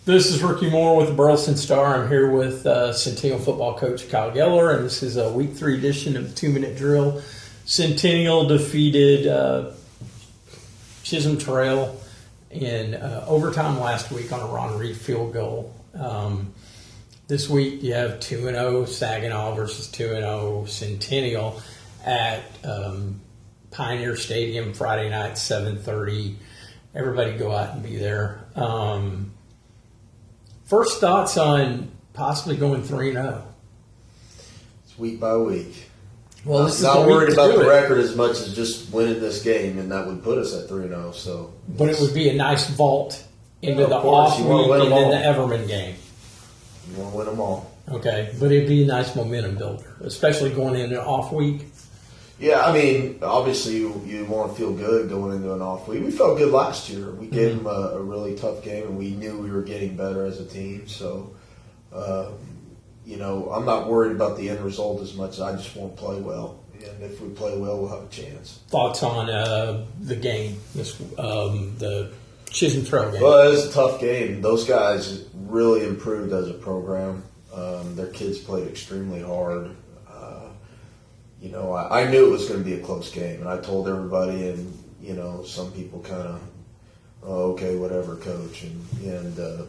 This is Ricky Moore with the Burleson Star. I'm here with Centennial football coach Kyle Geller, and this is a Week 3 edition of the 2-Minute Drill. Centennial defeated Chisholm Trail in overtime last week on a Ron Reed field goal. This week you have 2-0 Saginaw versus 2-0 Centennial at Pioneer Stadium Friday night, 7:30. Everybody go out and be there. First thoughts on possibly going 3-0? It's week by week. Well, this is not worried about the it. record as much as just winning this game, and that would put us at 3-0. So, but it would be a nice vault into the of course, off you wanna week win and them then all. the Everman game. You want to win them all. Okay, but it'd be a nice momentum builder, especially going in an off week. Yeah, I mean, obviously you want to feel good going into an off week. We felt good last year. We gave them a really tough game, and we knew we were getting better as a team. So, I'm not worried about the end result as much. I just want to play well, and if we play well, we'll have a chance. Thoughts on the game, the Chisholm Trail game? Well, it was a tough game. Those guys really improved as a program. Their kids played extremely hard. I knew it was going to be a close game, and I told everybody, and some people kind of, okay, whatever, coach,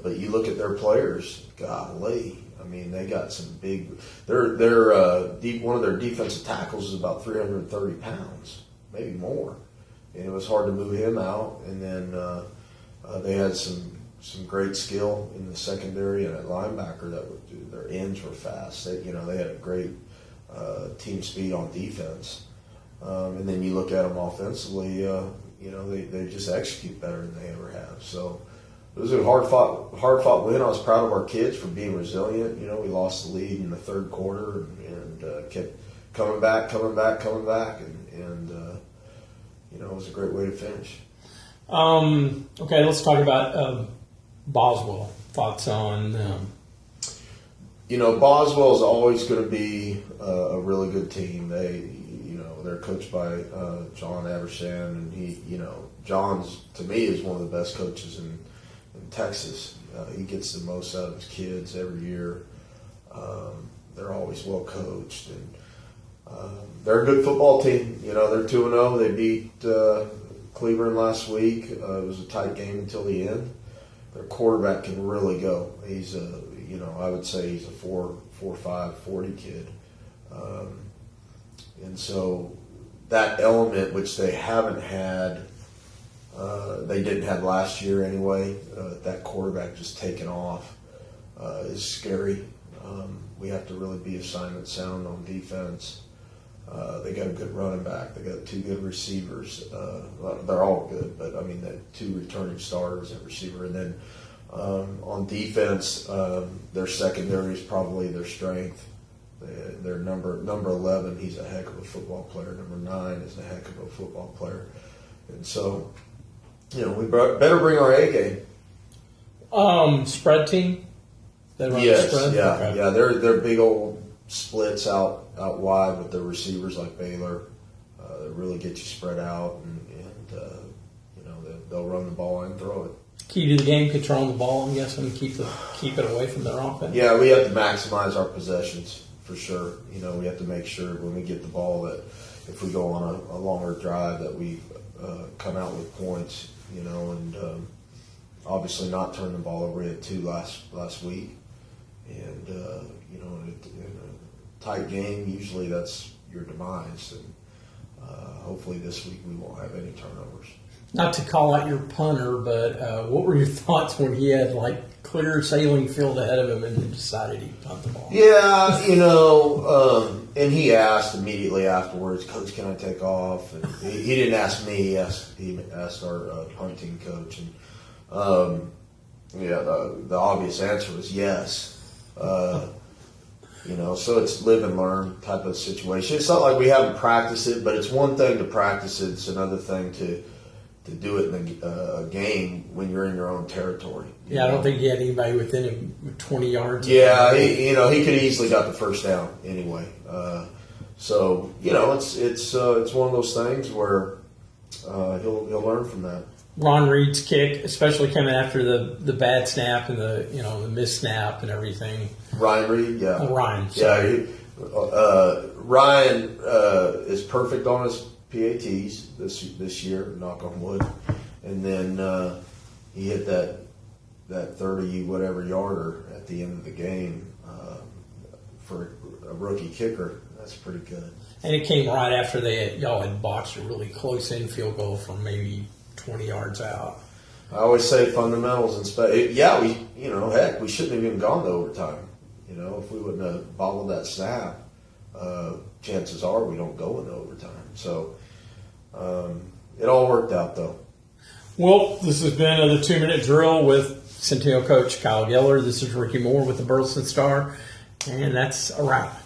but you look at their players, golly, I mean, they got some big. One of their defensive tackles is about 330 pounds, maybe more, and it was hard to move him out. And then they had some great skill in the secondary and at linebacker. Their ends were fast. They had a great team speed on defense, and then you look at them offensively. They just execute better than they ever have. So it was a hard fought win. I was proud of our kids for being resilient. We lost the lead in the third quarter and kept coming back, and it was a great way to finish. Okay, let's talk about Boswell. Thoughts on them? Boswell is always going to be a really good team. They're coached by John Abersan, and John's, to me, is one of the best coaches in Texas. He gets the most out of his kids every year. They're always well coached, and they're a good football team. They're 2-0. They beat Cleveland last week. It was a tight game until the end. Their quarterback can really go. He's I would say he's a 4.5 40 kid. And so that element, which they haven't had, they didn't have last year anyway, that quarterback just taking off is scary. We have to really be assignment sound on defense. They got a good running back. They got 2 good receivers. They're all good, but I mean, the 2 returning starters at receiver. And then on defense, their secondary is probably their strength. Their number 11, he's a heck of a football player. Number 9 is a heck of a football player. And so, we better bring our A game. Spread team? Yes, spread? yeah, Okay. yeah. They're big old splits out wide with their receivers like Baylor. They really get you spread out, and they'll run the ball and throw it. Key to the game, controlling the ball, I'm guessing, keep it away from their offense. Yeah, we have to maximize our possessions for sure. We have to make sure when we get the ball that if we go on a longer drive that we come out with points. And obviously not turn the ball over. We had 2 last week, and in a tight game, usually that's your demise. And hopefully this week we won't have any turnovers. Not to call out your punter, but what were your thoughts when he had clear sailing field ahead of him and then decided he'd punt the ball? Yeah, and he asked immediately afterwards, Coach, can I take off? And he didn't ask me. He asked our punting coach, and the obvious answer was yes. So it's live and learn type of situation. It's not like we haven't practiced it, but it's one thing to practice it. It's another thing to do it in a game when you're in your own territory. Yeah, I don't think he had anybody within him 20 yards. Yeah, he could have easily got the first down anyway. So it's one of those things where he'll learn from that. Ron Reed's kick, especially coming after the bad snap and the missed snap and everything. Ryan Reed, yeah. Ryan, sorry. Yeah, Ryan is perfect on his PATs this year, knock on wood. And then he hit that 30 whatever yarder at the end of the game for a rookie kicker. That's pretty good. And it came right after y'all had boxed a really close in field goal from maybe 20 yards out. I always say fundamentals and yeah, we shouldn't have even gone to overtime. If we wouldn't have bobbled that snap, chances are we don't go into overtime. So it all worked out though. Well, this has been the 2-minute drill with Centennial coach Kyle Geller. This is Ricky Moore with the Burleson Star, and that's a wrap.